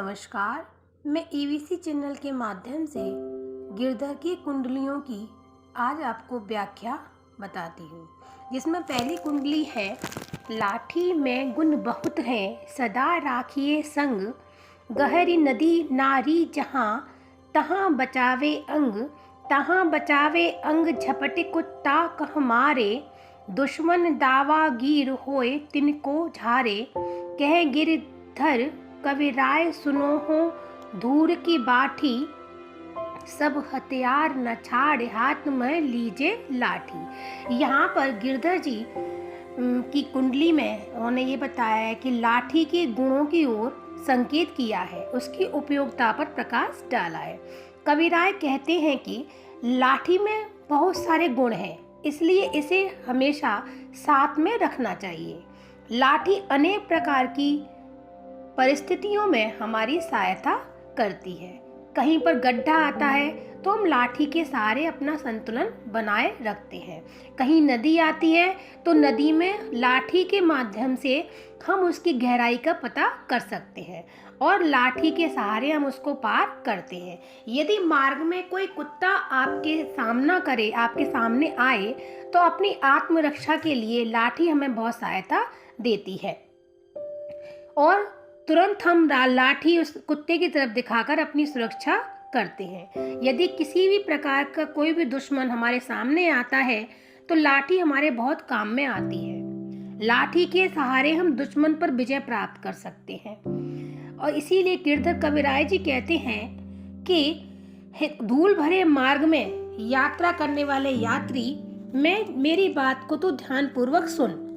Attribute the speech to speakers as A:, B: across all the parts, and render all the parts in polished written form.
A: नमस्कार। मैं AVC channel के माध्यम से गिरधर की कुंडलियों की आज आपको व्याख्या बताती हूँ, जिसमें पहली कुंडली है, लाठी में गुण बहुत है सदा राखिए संग, गहरी नदी नारी जहाँ तहाँ बचावे अंग, तहाँ बचावे अंग झपटे कुत्ता कह मारे, दुश्मन दावा गिर होए तिनको झारे, कह गिरधर कविराय सुनो हो धूर की बाठी, सब हथियार न छाड़ हाथ में लीजे लाठी। यहाँ पर गिरधर जी की कुंडली में उन्होंने ये बताया है कि लाठी के गुणों की ओर संकेत किया है, उसकी उपयोगिता पर प्रकाश डाला है। कविराय कहते हैं कि लाठी में बहुत सारे गुण हैं, इसलिए इसे हमेशा साथ में रखना चाहिए। लाठी अनेक प्रकार की परिस्थितियों में हमारी सहायता करती है। कहीं पर गड्ढा आता है तो हम लाठी के सहारे अपना संतुलन बनाए रखते हैं। कहीं नदी आती है तो नदी में लाठी के माध्यम से हम उसकी गहराई का पता कर सकते हैं और लाठी के सहारे हम उसको पार करते हैं। यदि मार्ग में कोई कुत्ता आपके सामना करे, आपके सामने आए, तो अपनी आत्मरक्षा के लिए लाठी हमें बहुत सहायता देती है और तुरंत हम लाठी उस कुत्ते की तरफ दिखाकर अपनी सुरक्षा करते हैं। यदि किसी भी प्रकार का कोई भी दुश्मन हमारे सामने आता है तो लाठी हमारे बहुत काम में आती है। लाठी के सहारे हम दुश्मन पर विजय प्राप्त कर सकते हैं और इसीलिए गिरधर कविराय जी कहते हैं कि धूल भरे मार्ग में यात्रा करने वाले यात्री, मेरी बात को तो ध्यानपूर्वक सुन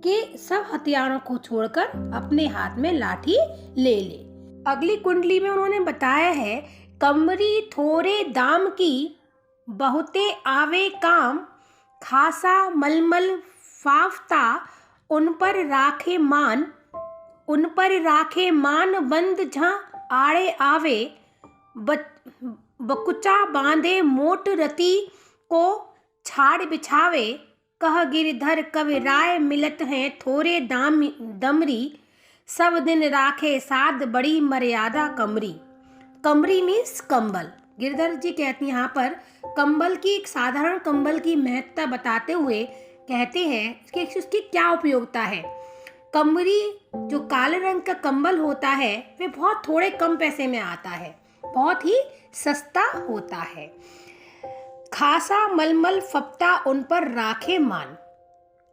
A: कि सब हथियारों को छोड़कर अपने हाथ में लाठी ले ले। अगली कुंडली में उन्होंने बताया है, कमरी थोड़े दाम की बहुते आवे काम, खासा मलमल फाफता उन पर राखे मान, उन पर राखे मान बंद जहाँ आड़े आवे, बकुचा बांधे मोट रति को छाड़ बिछावे, कह गिरधर कविराय मिलत हैं थोड़े दाम दमरी, सब दिन राखे साध बड़ी मर्यादा कमरी। कमरी मीन्स कंबल। गिरधर जी कहते हैं यहाँ पर कंबल की, एक साधारण कंबल की महत्ता बताते हुए कहते हैं कि उसकी क्या उपयोगिता है। कमरी जो काले रंग का कंबल होता है वे बहुत थोड़े कम पैसे में आता है, बहुत ही सस्ता होता है। खासा मलमल फपता उन पर राखे मान,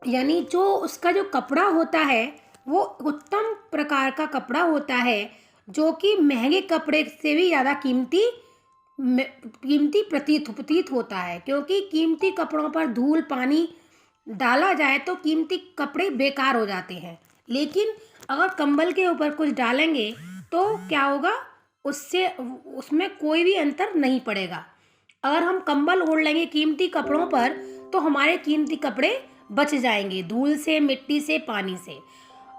A: यानी जो उसका जो कपड़ा होता है वो उत्तम प्रकार का कपड़ा होता है, जो कि महंगे कपड़े से भी ज़्यादा कीमती प्रतीत होता है, क्योंकि कीमती कपड़ों पर धूल पानी डाला जाए तो कीमती कपड़े बेकार हो जाते हैं, लेकिन अगर कंबल के ऊपर कुछ डालेंगे तो क्या होगा, उसमें कोई भी अंतर नहीं पड़ेगा। अगर हम कंबल ओढ़ लेंगे कीमती कपड़ों पर तो हमारे कीमती कपड़े बच जाएंगे धूल से, मिट्टी से, पानी से।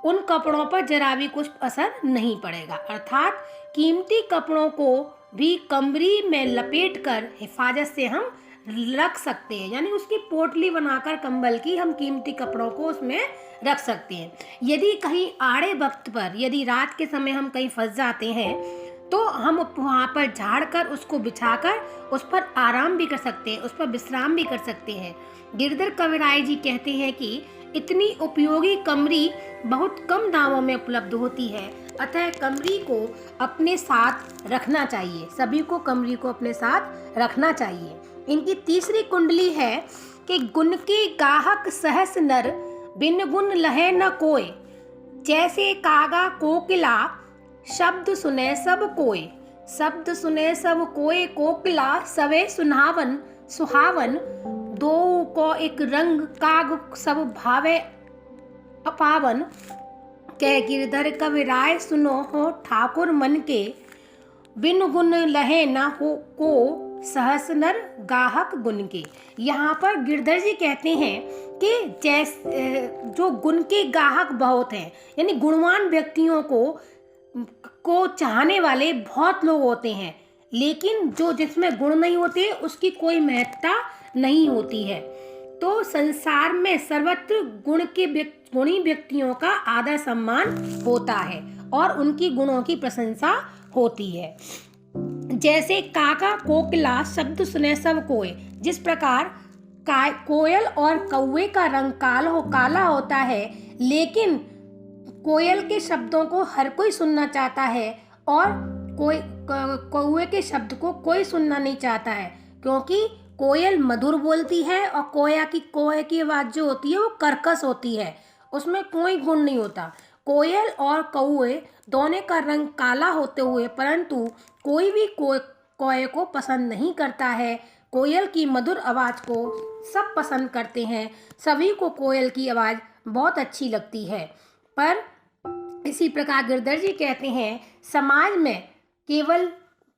A: उन कपड़ों पर जरा भी कुछ असर नहीं पड़ेगा। अर्थात कीमती कपड़ों को भी कमरी में लपेटकर हिफाजत से हम रख सकते हैं, यानी उसकी पोटली बनाकर कंबल की हम कीमती कपड़ों को उसमें रख सकते हैं। यदि कहीं आड़े वक्त पर, यदि रात के समय हम कहीं फंस जाते हैं तो हम वहाँ पर झाड़ कर उसको बिछाकर उस पर आराम भी कर सकते हैं, उस पर विश्राम भी कर सकते हैं। गिरधर कविराय जी कहते हैं कि इतनी उपयोगी कमरी बहुत कम दामों में उपलब्ध होती है, अतः कमरी को अपने साथ रखना चाहिए। सभी को कमरी को अपने साथ रखना चाहिए। इनकी तीसरी कुंडली है कि गुण के गाहक सहस नर, बिन गुण लहे न कोय, जैसे कागा कोकिला शब्द सुने सब कोय, शब्द सुने सब कोय कोकिला सवे सुहावन, सुहावन दो को एक रंग काग सब भावे अपावन, कह गिरधर कविराय सुनो हो ठाकुर मन के, बिन गुण लहे न हो को सहस नर गाहक गुण के। यहाँ पर गिरधर जी कहते हैं कि जो गुण के गाहक बहुत हैं, यानी गुणवान व्यक्तियों को चाहने वाले बहुत लोग होते हैं, लेकिन जिसमें गुण नहीं होते उसकी कोई महत्ता नहीं होती है। तो संसार में सर्वत्र गुणी व्यक्तियों का आदर सम्मान होता है और उनकी गुणों की प्रशंसा होती है। जैसे काका कोकिला शब्द सुने सब कोय, जिस प्रकार कोयल और कौवे का रंग काला होता है, लेकिन कोयल के शब्दों को हर कोई सुनना चाहता है और कौवे के शब्द को कोई सुनना नहीं चाहता है, क्योंकि कोयल मधुर बोलती है और कोए की आवाज़ जो होती है वो कर्कश होती है, उसमें कोई गुण नहीं होता। कोयल और कौवे दोनों का रंग काला होते हुए परंतु कोई भी कोए को पसंद नहीं करता है। कोयल की मधुर आवाज़ को सब पसंद करते हैं, सभी को कोयल की आवाज़ बहुत अच्छी लगती है। पर इसी प्रकार गिरधर जी कहते हैं, समाज में केवल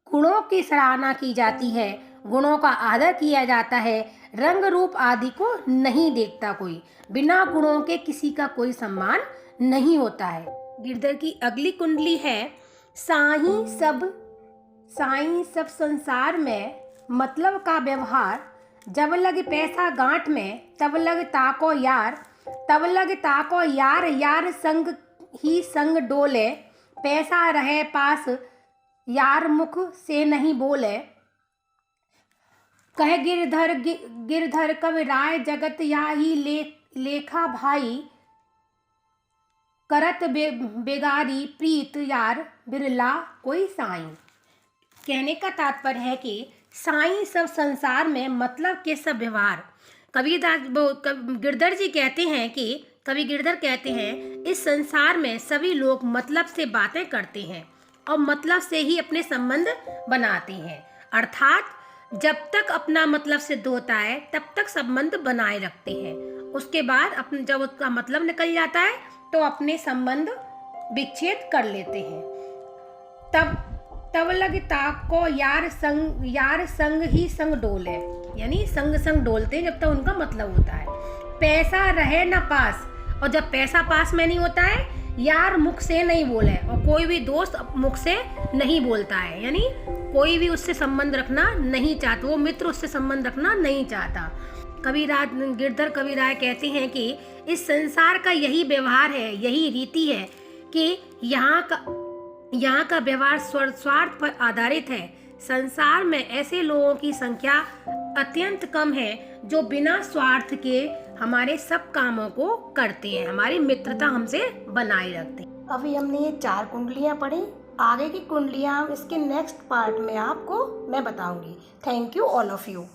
A: गुणों की सराहना की जाती है, गुणों का आदर किया जाता है, रंग रूप आदि को नहीं देखता कोई। बिना गुणों के किसी का कोई सम्मान नहीं होता है। गिरधर की अगली कुंडली है, साईं सब संसार में मतलब का व्यवहार, जब लग पैसा गांठ में तब लग ताको यार, यार संग ही संग डोले, पैसा रहे पास यार मुख से नहीं बोले। कह गिरधर कवि राय, जगत याही लेखा भाई, करत बेगारी प्रीत यार, बिरला कोई साईं। कहने का तात्पर्य है कि साईं सब संसार में मतलब के सब व्यवहार। गिरधर कहते हैं इस संसार में सभी लोग मतलब से बातें करते हैं और मतलब से ही अपने संबंध बनाते हैं, अर्थात जब तक अपना मतलब सिद्ध होता है तब तक संबंध बनाए रखते हैं। उसके बाद जब उसका मतलब निकल जाता है तो अपने संबंध विच्छेद कर लेते हैं। तब लग ताको यार संग ही संग डोले, यानी संग डोलते हैं जब तक उनका मतलब होता है। पैसा रहे न पास, और जब पैसा पास में नहीं होता है, यार मुख से नहीं बोले, और कोई भी दोस्त मुख से नहीं बोलता है, यानी कोई भी उससे संबंध रखना नहीं चाहता, वो मित्र उससे संबंध रखना नहीं चाहता। गिरधर कविराय कहते हैं कि इस संसार का यही व्यवहार है, यही रीति है कि यहाँ का व्यवहार स्वार्थ पर आधारित है। संसार में ऐसे लोगों की संख्या अत्यंत कम है जो बिना स्वार्थ के हमारे सब कामों को करते हैं, हमारी मित्रता हमसे बनाए रखते हैं।
B: अभी हमने ये 4 कुंडलियाँ पढ़ी, आगे की कुंडलियाँ इसके नेक्स्ट पार्ट में आपको मैं बताऊंगी। Thank you all of you.